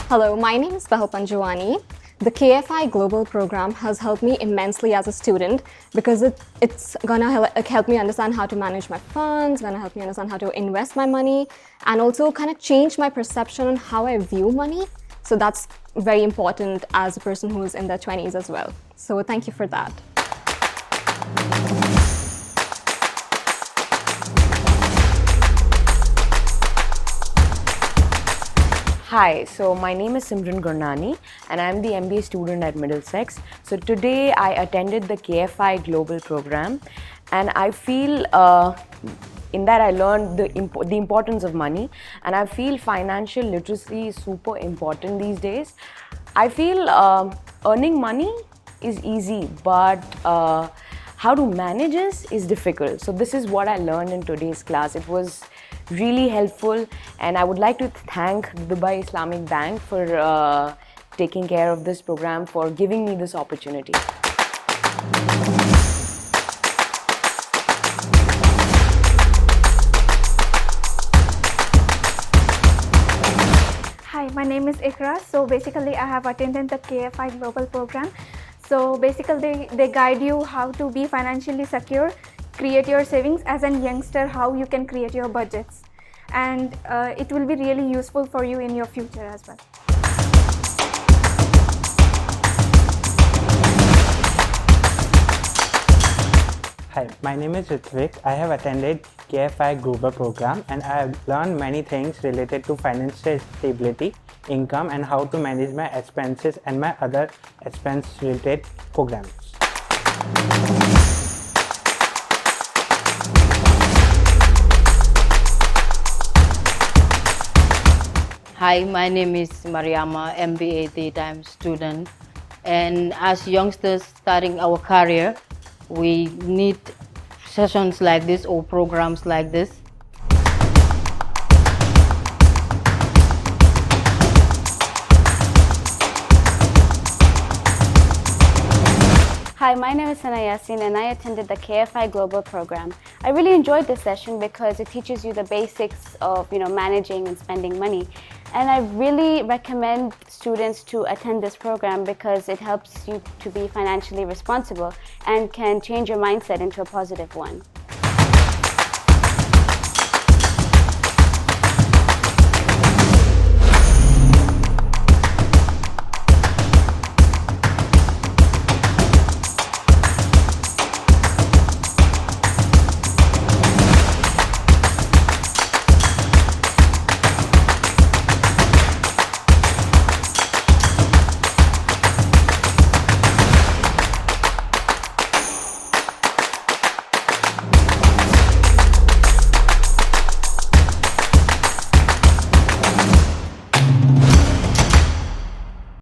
Hello, my name is Behel Panjwani. The KFI Global program has helped me immensely as a student because it's gonna help me understand how to manage my funds, gonna help me understand how to invest my money, and also kind of change my perception on how I view money. So that's very important as a person who's in their 20s as well. So thank you for that. Hi, so my name is Simran Gurnani and I'm the MBA student at Middlesex. So today I attended the KFI Global program and I feel in that I learned the importance of money, and I feel financial literacy is super important these days. I feel earning money is easy, but how to manage it is difficult. So this is what I learned in today's class. It was really helpful, and I would like to thank the Dubai Islamic Bank for taking care of this program, for giving me this opportunity. Hi, my name is Ikra. So basically I have attended the KFI Global program. So basically they guide you how to be financially secure, create your savings as a youngster, how you can create your budgets, and it will be really useful for you in your future as well. Hi, my name is Ritvik. I have attended KFI Global program and I have learned many things related to financial stability, income, and how to manage my expenses and my other expense related programs. Hi, my name is Mariama, MBA daytime student, and as youngsters starting our career, we need sessions like this or programs like this. Hi, my name is Sana Yasin and I attended the KFI Global program. I really enjoyed this session because it teaches you the basics of managing and spending money. And I really recommend students to attend this program because it helps you to be financially responsible and can change your mindset into a positive one.